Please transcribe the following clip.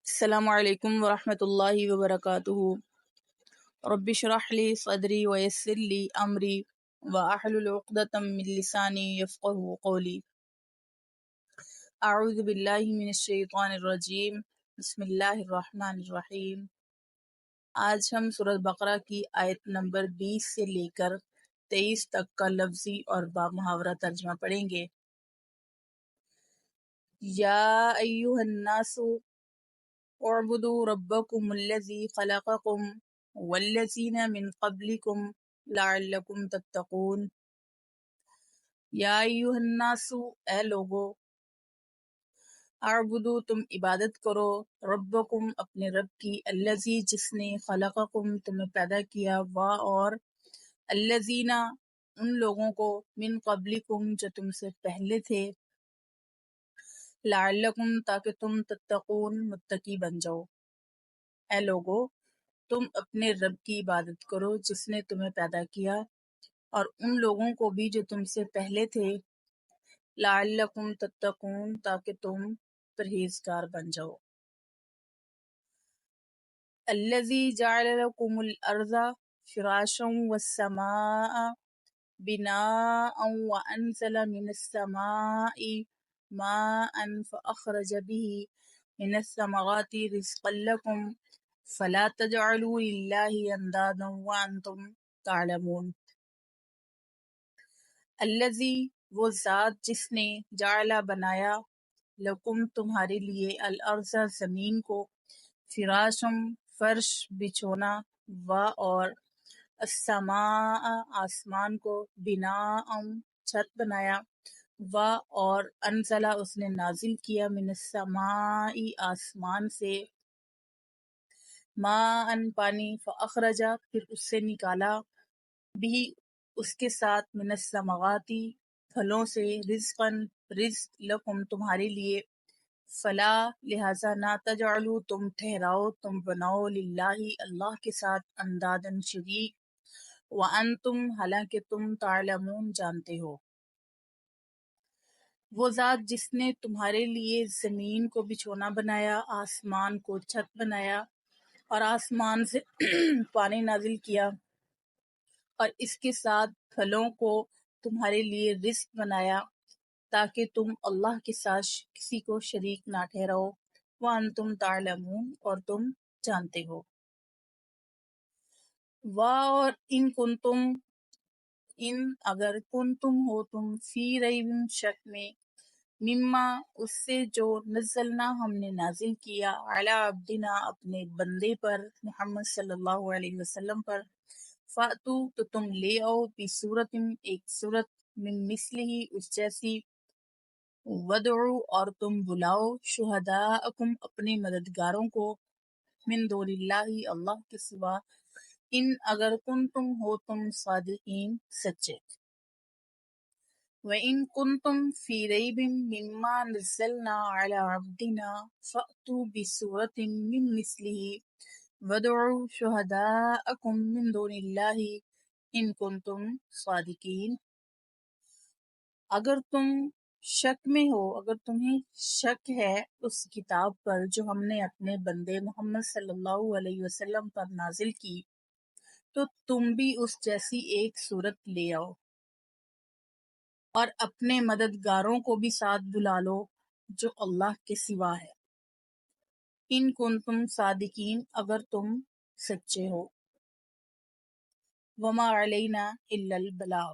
السلام علیکم ورحمۃ اللہ وبرکاتہ۔ رب اشرح لی صدری ویسر لی امری واحلل عقدۃ من لسانی یفقهوا قولی۔ اعوذ باللہ من الشیطان الرجیم، بسم اللہ الرحمن الرحیم۔ آج ہم سورۃ بقرہ کی آیت نمبر 20 سے لے کر 23 تک کا لفظی اور با محاورہ ترجمہ پڑھیں گے۔ یا ایھا الناس اعبدوا ربکم الذی خلقکم والذین من قبلکم لعلکم تتقون۔ یا ایھا الناس، اے لوگو، اعبدوا، تم عبادت کرو، ربکم، اپنے رب کی، الذی، جس نے، خلقکم، تمہیں پیدا کیا، اور الذین، ان لوگوں کو، من قبلکم، جو تم سے پہلے تھے، لعلکم، تاکہ تم تتقون، متقی بن جاؤ۔ اے لوگو، تم اپنے رب کی عبادت کرو جس نے تمہیں پیدا کیا اور ان لوگوں کو بھی جو تم سے پہلے تھے، لعلکم تتقون، تاکہ تم پرہیزگار بن جاؤ۔ الذی جعل لکم الارض فراشا والسماء بناء وانزل من السماء ماء فاخرج به من الثمرات رزقا لکم فلا تجعلوا للہ اندادا وانتم تعلمون۔ الذی، وہ ذات جس نے، جعل، بنایا، لکم، تمہارے لیے، الارض، زمین کو، فراشم، فرش، بچھونا، اور السماء، آسمان کو، بناء، چھت بنایا، اور انزلہ، اس نے نازل کیا، من السماء، آسمان سے، ماء، پانی، فاخرجا، پھر اس سے نکالا، بھی، اس کے ساتھ، من الثمرات، پھلوں سے، رزقاً، رزق، لکم، تمہارے لیے، فلا، لہذا، نہ، تجعلوا، تم ٹھہراؤ، تم بناؤ، للہ، اللہ کے ساتھ، اندادن، شریک، وانتم، حالانکہ تم، تعلمون، جانتے ہو۔ وہ ذات جس نے تمہارے لیے زمین کو بچھونا بنایا، آسمان کو چھت بنایا، اور آسمان سے پانی نازل کیا، اور اس کے ساتھ پھلوں کو تمہارے لیے رزق بنایا، تاکہ تم اللہ کے ساتھ کسی کو شریک نہ ٹھہراؤ، وانتم تعلمون، اور تم جانتے ہو۔ اور ان کنتم، اگر، کنتم، ہو تم، فی ریب، شک میں، مما، اس سے جو، نزلنا، ہم نے نازل کیا، علی عبدنا، اپنے بندے پر، محمد صلی اللہ علیہ وسلم پر، فاتو، تو تم لے آؤ، بصورت، ایک صورت، من مثلہ، اس جیسی، ودعو، اور تم بلاؤ، شہداءکم، اپنے مددگاروں کو، من دون اللہ، اللہ کے سوا، ان، اگر، کنتم، ہو تم، صادقین، سچے۔ وَإِن كُنتُمْ فِي رَيْبٍ مِّمَّا نَزَّلْنَا عَلَىٰ عَبْدِنَا فَأْتُوا بِسُورَةٍ مِّن مِّثْلِهِ وَادْعُوا شُهَدَاءَكُم مِّن دُونِ اللَّهِ إِن كُنتُمْ صَادِقِينَ۔ اگر تم شک میں ہو، اگر تمہیں شک ہے اس کتاب پر جو ہم نے اپنے بندے محمد صلی اللہ علیہ وسلم پر نازل کی، تو تم بھی اس جیسی ایک صورت لے آؤ، اور اپنے مددگاروں کو بھی ساتھ بلا لو جو اللہ کے سوا ہے، ان کنتم صادقین، اگر تم سچے ہو۔ وما علینا الا البلاغ۔